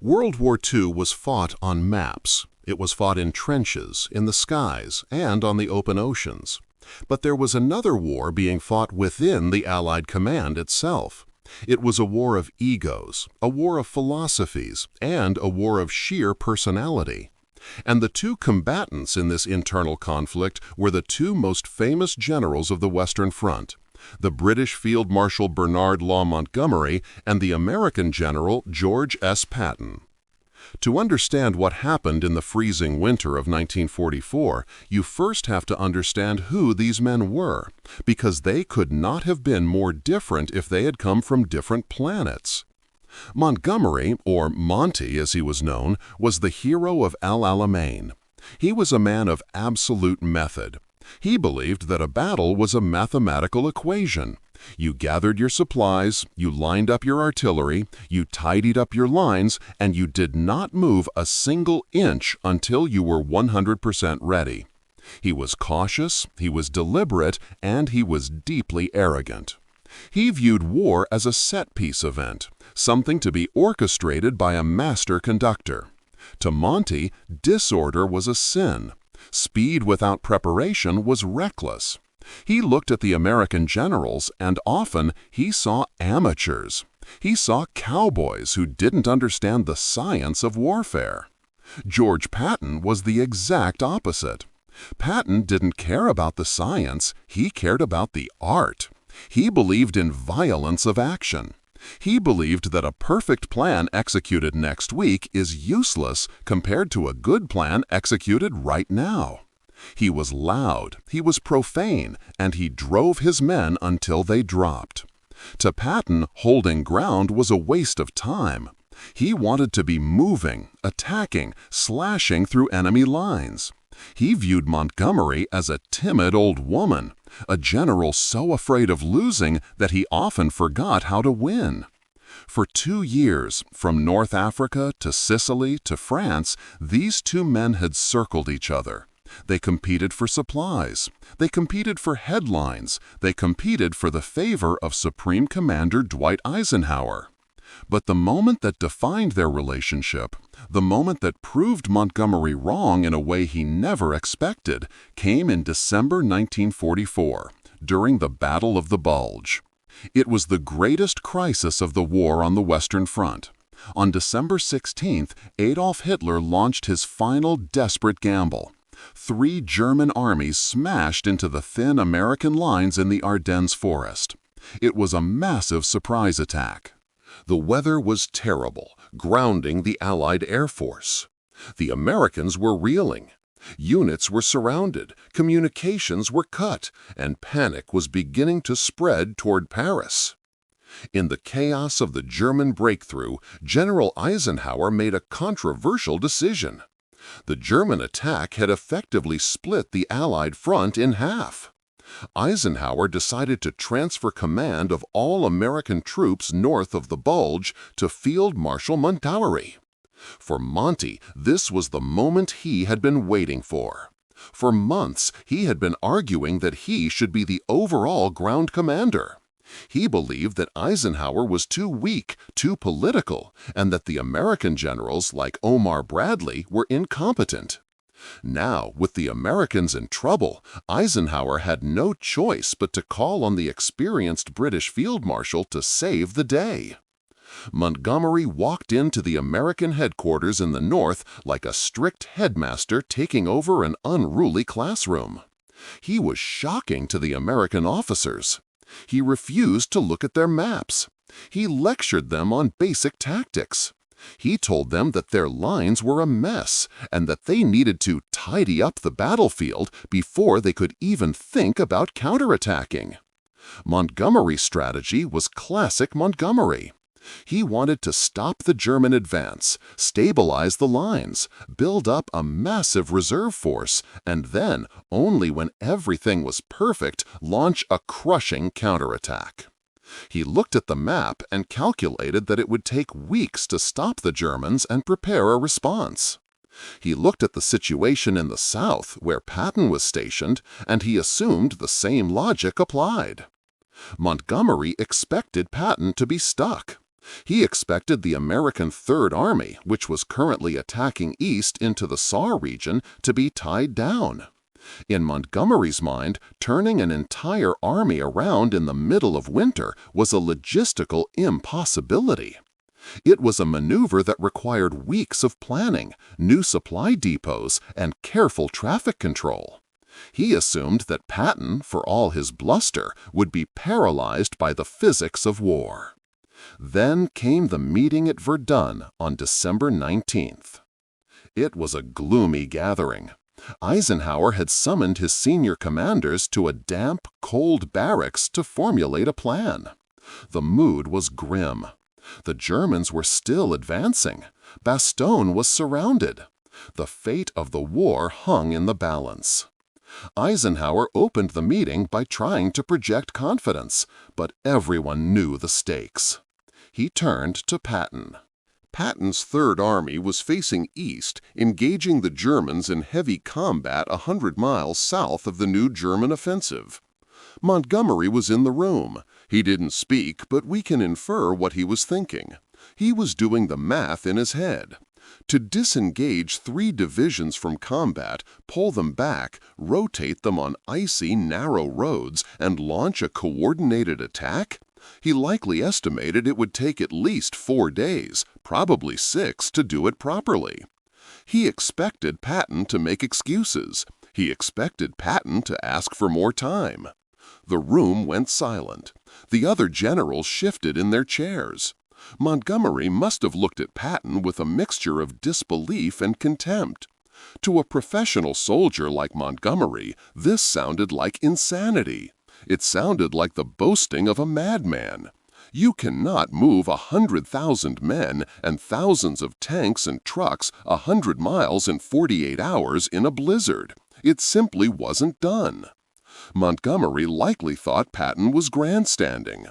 World War II was fought on maps. It was fought in trenches, in the skies, and on the open oceans. But there was another war being fought within the Allied command itself. It was a war of egos, a war of philosophies, and a war of sheer personality. And the two combatants in this internal conflict were the two most famous generals of the Western Front, the British Field Marshal Bernard Law Montgomery and the American General George S. Patton. To understand what happened in the freezing winter of 1944, you first have to understand who these men were, because they could not have been more different if they had come from different planets. Montgomery, or Monty as he was known, was the hero of Alamein. He was a man of absolute method. He believed that a battle was a mathematical equation. You gathered your supplies, you lined up your artillery, you tidied up your lines, and you did not move a single inch until you were 100% ready. He was cautious, he was deliberate, and he was deeply arrogant. He viewed war as a set-piece event, something to be orchestrated by a master conductor. To Monty, disorder was a sin. Speed without preparation was reckless. He looked at the American generals, and often he saw amateurs. He saw cowboys who didn't understand the science of warfare. George Patton was the exact opposite. Patton didn't care about the science, he cared about the art. He believed in violence of action. He believed that a perfect plan executed next week is useless compared to a good plan executed right now. He was loud, he was profane, and he drove his men until they dropped. To Patton, holding ground was a waste of time. He wanted to be moving, attacking, slashing through enemy lines. He viewed Montgomery as a timid old woman, a general so afraid of losing that he often forgot how to win. For 2 years, from North Africa to Sicily to France, these two men had circled each other. They competed for supplies. They competed for headlines. They competed for the favor of Supreme Commander Dwight Eisenhower. But the moment that defined their relationship, the moment that proved Montgomery wrong in a way he never expected, came in December 1944, during the Battle of the Bulge. It was the greatest crisis of the war on the Western Front. On December 16th, Adolf Hitler launched his final desperate gamble. 3 German armies smashed into the thin American lines in the Ardennes forest. It was a massive surprise attack. The weather was terrible, grounding the Allied Air Force. The Americans were reeling. Units were surrounded, communications were cut, and panic was beginning to spread toward Paris. In the chaos of the German breakthrough, General Eisenhower made a controversial decision. The German attack had effectively split the Allied front in half. Eisenhower decided to transfer command of all American troops north of the Bulge to Field Marshal Montgomery. For Monty, this was the moment he had been waiting for. For months, he had been arguing that he should be the overall ground commander. He believed that Eisenhower was too weak, too political, and that the American generals like Omar Bradley were incompetent. Now, with the Americans in trouble, Eisenhower had no choice but to call on the experienced British Field Marshal to save the day. Montgomery walked into the American headquarters in the north like a strict headmaster taking over an unruly classroom. He was shocking to the American officers. He refused to look at their maps. He lectured them on basic tactics. He told them that their lines were a mess and that they needed to tidy up the battlefield before they could even think about counterattacking. Montgomery's strategy was classic Montgomery. He wanted to stop the German advance, stabilize the lines, build up a massive reserve force, and then, only when everything was perfect, launch a crushing counterattack. He looked at the map and calculated that it would take weeks to stop the Germans and prepare a response. He looked at the situation in the south, where Patton was stationed, and he assumed the same logic applied. Montgomery expected Patton to be stuck. He expected the American Third Army, which was currently attacking east into the Saar region, to be tied down. In Montgomery's mind, turning an entire army around in the middle of winter was a logistical impossibility. It was a maneuver that required weeks of planning, new supply depots, and careful traffic control. He assumed that Patton, for all his bluster, would be paralyzed by the physics of war. Then came the meeting at Verdun on December 19th. It was a gloomy gathering. Eisenhower had summoned his senior commanders to a damp, cold barracks to formulate a plan. The mood was grim. The Germans were still advancing. Bastogne was surrounded. The fate of the war hung in the balance. Eisenhower opened the meeting by trying to project confidence, but everyone knew the stakes. He turned to Patton. Patton's Third Army was facing east, engaging the Germans in heavy combat 100 miles south of the new German offensive. Montgomery was in the room. He didn't speak, but we can infer what he was thinking. He was doing the math in his head. To disengage 3 divisions from combat, pull them back, rotate them on icy, narrow roads, and launch a coordinated attack? He likely estimated it would take at least 4 days, probably 6, to do it properly. He expected Patton to make excuses. He expected Patton to ask for more time. The room went silent. The other generals shifted in their chairs. Montgomery must have looked at Patton with a mixture of disbelief and contempt. To a professional soldier like Montgomery, this sounded like insanity. It sounded like the boasting of a madman. You cannot move 100,000 men and thousands of tanks and trucks 100 miles in 48 hours in a blizzard. It simply wasn't done. Montgomery likely thought Patton was grandstanding.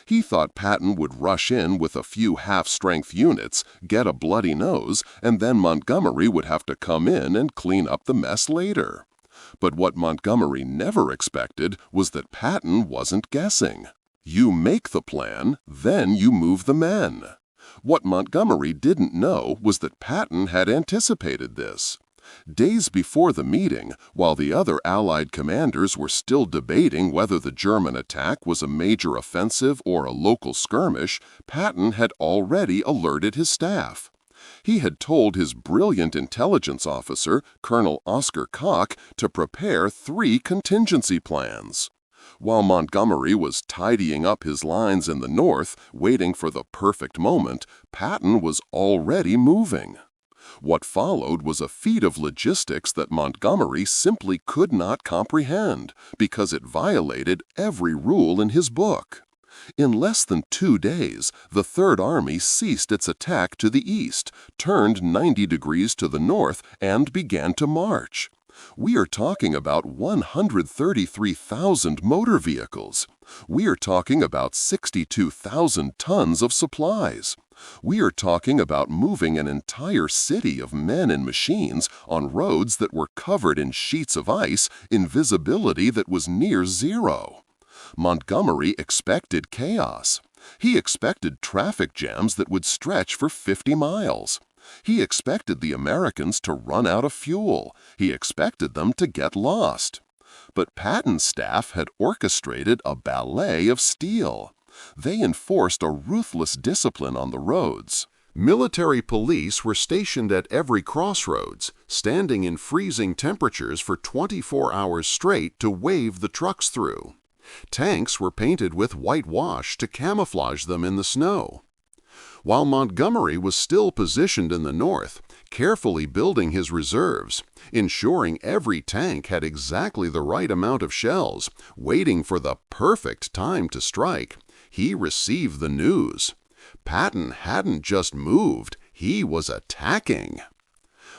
He thought Patton would rush in with a few half-strength units, get a bloody nose, and then Montgomery would have to come in and clean up the mess later. But what Montgomery never expected was that Patton wasn't guessing. You make the plan, then you move the men. What Montgomery didn't know was that Patton had anticipated this. Days before the meeting, while the other Allied commanders were still debating whether the German attack was a major offensive or a local skirmish, Patton had already alerted his staff. He had told his brilliant intelligence officer, Colonel Oscar Koch, to prepare 3 contingency plans. While Montgomery was tidying up his lines in the north, waiting for the perfect moment, Patton was already moving. What followed was a feat of logistics that Montgomery simply could not comprehend because it violated every rule in his book. In less than 2 days, the Third Army ceased its attack to the east, turned 90 degrees to the north, and began to march. We are talking about 133,000 motor vehicles. We are talking about 62,000 tons of supplies. We are talking about moving an entire city of men and machines on roads that were covered in sheets of ice in visibility that was near zero. Montgomery expected chaos. He expected traffic jams that would stretch for 50 miles. He expected the Americans to run out of fuel. He expected them to get lost. But Patton's staff had orchestrated a ballet of steel. They enforced a ruthless discipline on the roads. Military police were stationed at every crossroads, standing in freezing temperatures for 24 hours straight to wave the trucks through. Tanks were painted with whitewash to camouflage them in the snow. While Montgomery was still positioned in the north, carefully building his reserves, ensuring every tank had exactly the right amount of shells, waiting for the perfect time to strike, he received the news. Patton hadn't just moved, he was attacking.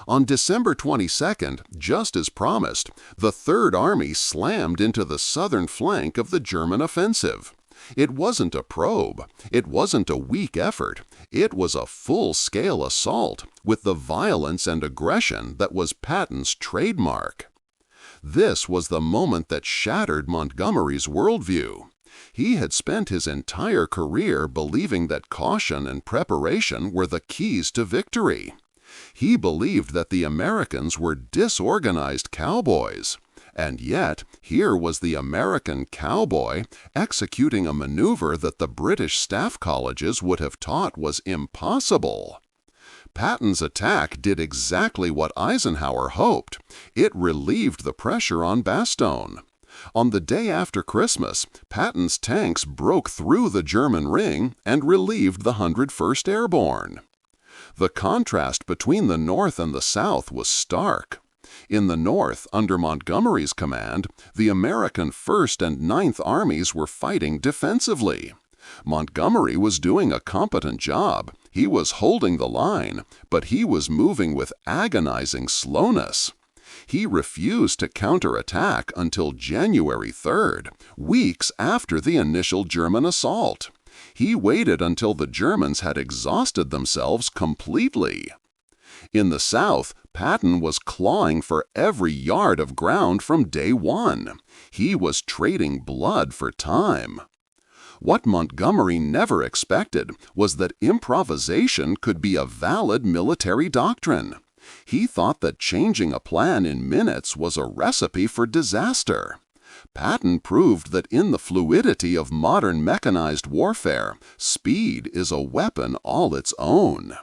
On December 22nd, just as promised, the Third Army slammed into the southern flank of the German offensive. It wasn't a probe. It wasn't a weak effort. It was a full-scale assault with the violence and aggression that was Patton's trademark. This was the moment that shattered Montgomery's worldview. He had spent his entire career believing that caution and preparation were the keys to victory. He believed that the Americans were disorganized cowboys. And yet, here was the American cowboy executing a maneuver that the British staff colleges would have taught was impossible. Patton's attack did exactly what Eisenhower hoped. It relieved the pressure on Bastogne. On the day after Christmas, Patton's tanks broke through the German ring and relieved the 101st Airborne. The contrast between the North and the South was stark. In the North, under Montgomery's command, the American 1st and 9th Armies were fighting defensively. Montgomery was doing a competent job. He was holding the line, but he was moving with agonizing slowness. He refused to counterattack until January 3rd, weeks after the initial German assault. He waited until the Germans had exhausted themselves completely. In the South, Patton was clawing for every yard of ground from day one. He was trading blood for time. What Montgomery never expected was that improvisation could be a valid military doctrine. He thought that changing a plan in minutes was a recipe for disaster. Patton proved that in the fluidity of modern mechanized warfare, speed is a weapon all its own.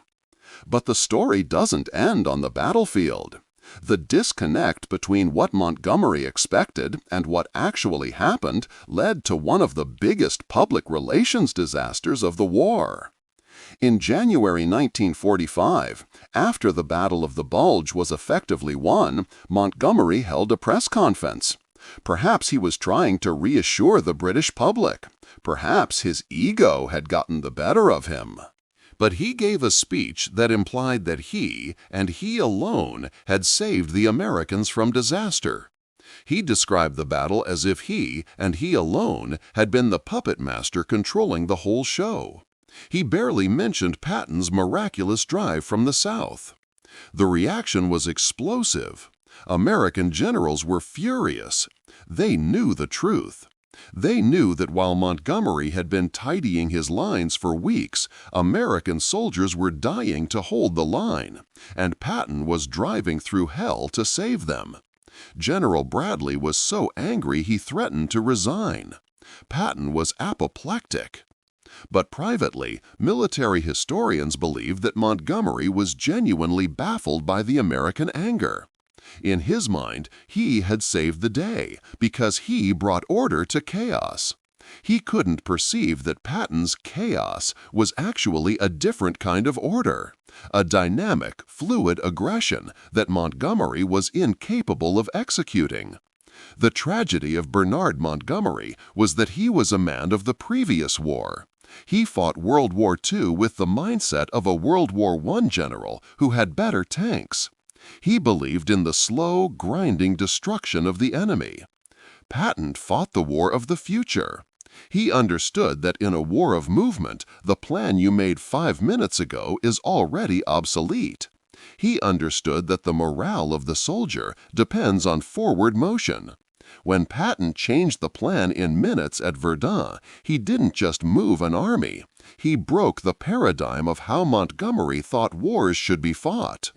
But the story doesn't end on the battlefield. The disconnect between what Montgomery expected and what actually happened led to one of the biggest public relations disasters of the war. In January 1945, after the Battle of the Bulge was effectively won, Montgomery held a press conference. Perhaps he was trying to reassure the British public. Perhaps his ego had gotten the better of him. But he gave a speech that implied that he, and he alone, had saved the Americans from disaster. He described the battle as if he, and he alone, had been the puppet master controlling the whole show. He barely mentioned Patton's miraculous drive from the South. The reaction was explosive. American generals were furious. They knew the truth. They knew that while Montgomery had been tidying his lines for weeks, American soldiers were dying to hold the line, and Patton was driving through hell to save them. General Bradley was so angry he threatened to resign. Patton was apoplectic. But privately, military historians believe that Montgomery was genuinely baffled by the American anger. In his mind, he had saved the day because he brought order to chaos. He couldn't perceive that Patton's chaos was actually a different kind of order, a dynamic, fluid aggression that Montgomery was incapable of executing. The tragedy of Bernard Montgomery was that he was a man of the previous war. He fought World War II with the mindset of a World War I general who had better tanks. He believed in the slow, grinding destruction of the enemy. Patton fought the war of the future. He understood that in a war of movement, the plan you made 5 minutes ago is already obsolete. He understood that the morale of the soldier depends on forward motion. When Patton changed the plan in minutes at Verdun, he didn't just move an army. He broke the paradigm of how Montgomery thought wars should be fought.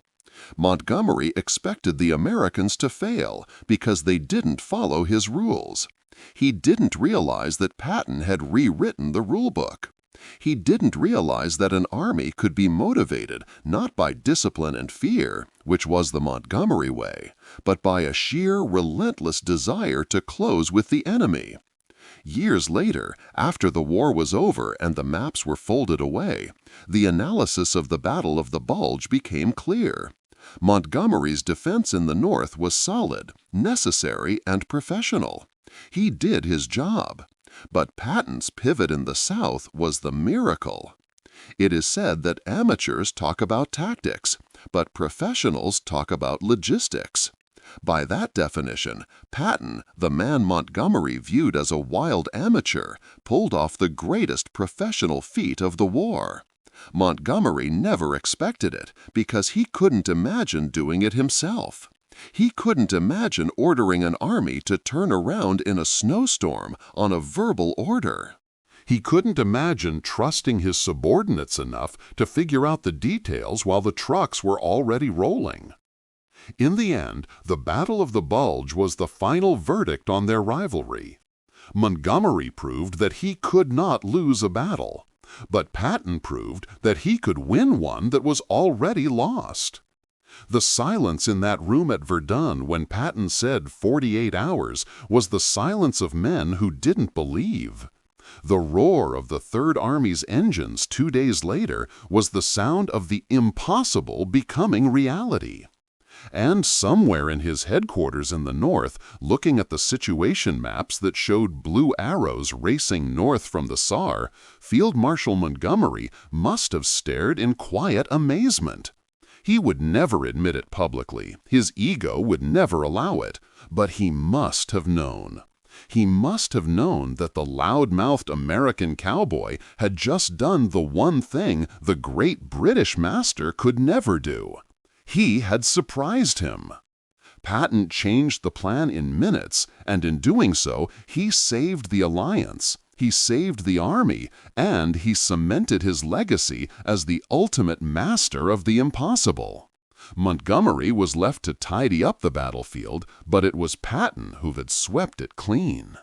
Montgomery expected the Americans to fail because they didn't follow his rules. He didn't realize that Patton had rewritten the rulebook. He didn't realize that an army could be motivated not by discipline and fear, which was the Montgomery way, but by a sheer, relentless desire to close with the enemy. Years later, after the war was over and the maps were folded away, the analysis of the Battle of the Bulge became clear. Montgomery's defense in the North was solid, necessary, and professional. He did his job. But Patton's pivot in the South was the miracle. It is said that amateurs talk about tactics, but professionals talk about logistics. By that definition, Patton, the man Montgomery viewed as a wild amateur, pulled off the greatest professional feat of the war. Montgomery never expected it because he couldn't imagine doing it himself. He couldn't imagine ordering an army to turn around in a snowstorm on a verbal order. He couldn't imagine trusting his subordinates enough to figure out the details while the trucks were already rolling. In the end, the Battle of the Bulge was the final verdict on their rivalry. Montgomery proved that he could not lose a battle, but Patton proved that he could win one that was already lost. The silence in that room at Verdun when Patton said 48 hours was the silence of men who didn't believe. The roar of the Third Army's engines 2 days later was the sound of the impossible becoming reality. And somewhere in his headquarters in the north, looking at the situation maps that showed blue arrows racing north from the Saar, Field Marshal Montgomery must have stared in quiet amazement. He would never admit it publicly, his ego would never allow it, but he must have known. He must have known that the loud-mouthed American cowboy had just done the one thing the great British master could never do. He had surprised him. Patton changed the plan in minutes, and in doing so, he saved the alliance, he saved the army, and he cemented his legacy as the ultimate master of the impossible. Montgomery was left to tidy up the battlefield, but it was Patton who had swept it clean.